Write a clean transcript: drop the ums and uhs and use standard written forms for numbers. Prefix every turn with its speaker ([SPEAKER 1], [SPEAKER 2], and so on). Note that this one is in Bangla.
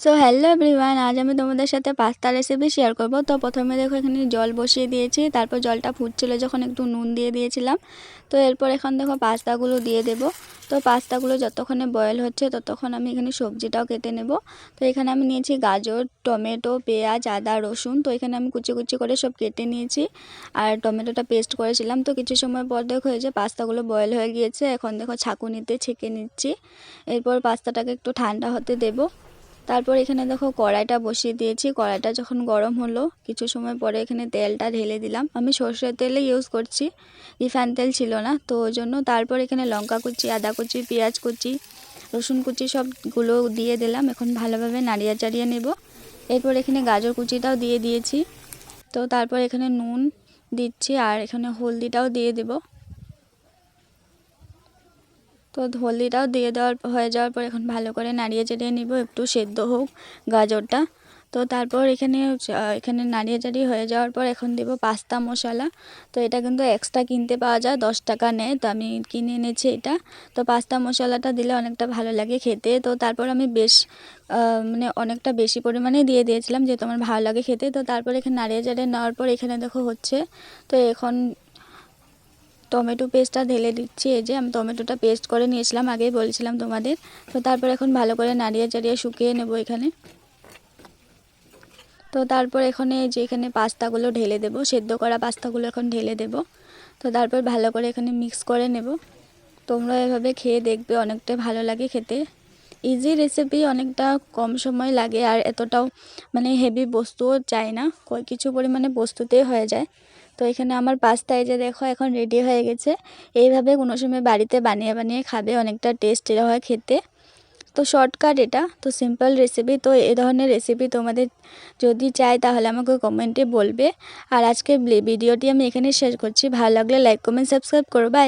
[SPEAKER 1] সো হ্যালো এভরিওয়ান, আজ আমি তোমাদের সাথে পাস্তা রেসিপি শেয়ার করব। তো প্রথমে দেখো এখানে জল বসিয়ে দিয়েছি, তারপর জলটা ফুটছিল যখন একটু নুন দিয়ে দিয়েছিলাম। তো এরপর এখন দেখো পাস্তাগুলো দিয়ে দেব। তো পাস্তাগুলো যতক্ষণে বয়েল হচ্ছে ততক্ষণ আমি এখানে সবজিটাও কেটে নেব। তো এখানে আমি নিয়েছি গাজর, টমেটো, পেঁয়াজ, আদা, রসুন। তো এখানে আমি কুচি কুচি করে সব কেটে নিয়েছি, আর টমেটোটা পেস্ট করেছিলাম। তো কিছু সময় পর দেখো এই যে পাস্তাগুলো বয়েল হয়ে গিয়েছে, এখন দেখো ছাঁকুনিতে ছেঁকে নিচ্ছি। এরপর পাস্তাটাকে একটু ঠান্ডা হতে দেবো। তারপর এখানে দেখো কড়াইটা বসিয়ে দিয়েছি। কড়াইটা যখন গরম হলো কিছু সময় পরে এখানে তেলটা ঢেলে দিলাম। আমি সর্ষের তেলে ইউজ করছি, রিফাইন তেল ছিল না, তো ওই জন্য। তারপর এখানে লঙ্কা কুচি, আদা কুচি, পেঁয়াজ কুচি, রসুন কুচি সবগুলো দিয়ে দিলাম। এখন ভালোভাবে নাড়িয়ে চাড়িয়ে নেব। এরপর এখানে গাজর কুচিটাও দিয়ে দিয়েছি। তো তারপর এখানে নুন দিচ্ছি, আর এখানে হলদিটাও দিয়ে দেবো। তো হলদিটাও দিয়ে হয়ে যাওয়ার পর এখন ভালো করে নাড়িয়ে চাড়িয়ে নিব, একটু সেদ্ধ হোক গাজরটা। তো তারপর এখানে নাড়িয়ে চাড়িয়ে হয়ে যাওয়ার পর এখন দেব পাস্তা মশলা। তো এটা কিন্তু এক্সট্রা কিনতে পাওয়া যায়, 10 টাকা নেয়, তো আমি কিনে এনেছি এটা। তো পাস্তা মশলাটা দিলে অনেকটা ভালো লাগে খেতে। তো তারপর আমি মানে অনেকটা বেশি পরিমাণে দিয়ে দিয়েছিলাম, যেহেতু আমার ভালো লাগে খেতে। তো তারপর এখানে নাড়িয়ে চাড়িয়ে নেওয়ার পর এখানে দেখো হচ্ছে। তো এখন টমেটো পেস্টটা ঢেলে দিচ্ছি। এই যে আমি টমেটোটা পেস্ট করে নিয়েছিলাম, আগেই বলেছিলাম তোমাদের। তো তারপর এখন ভালো করে নাড়িয়ে চাড়িয়ে শুকিয়ে নেব এখানে। তো তারপর এখানে পাস্তাগুলো ঢেলে দেব, সেদ্ধ করা পাস্তাগুলো এখন ঢেলে দেব। তো তারপর ভালো করে এখানে মিক্স করে নেব। তোমরা এভাবে খেয়ে দেখবে, অনেকটা ভালো লাগে খেতে। ইজি রেসিপি, অনেকটা কম সময় লাগে, আর এতটাও মানে হেভি বস্তুও চাই না, কিছু পরিমাণে বস্তুতেই হয়ে যায়। তো এখানে আমার পাস্তা এই যে দেখো এখন রেডি হয়ে গেছে। এইভাবে কোনো সময় বাড়িতে বানিয়ে বানিয়ে খাবে, অনেকটা টেস্টি হয় খেতে। তো শর্টকাট এটা, তো সিম্পল রেসিপি। তো এই ধরনের রেসিপি তোমাদের যদি চাই তাহলে আমাকে কমেন্টে বলবে। আর আজকের ভিডিওটি আমি এখানে শেয়ার করছি। ভালো লাগলে লাইক, কমেন্ট, সাবস্ক্রাইব করো। বাই।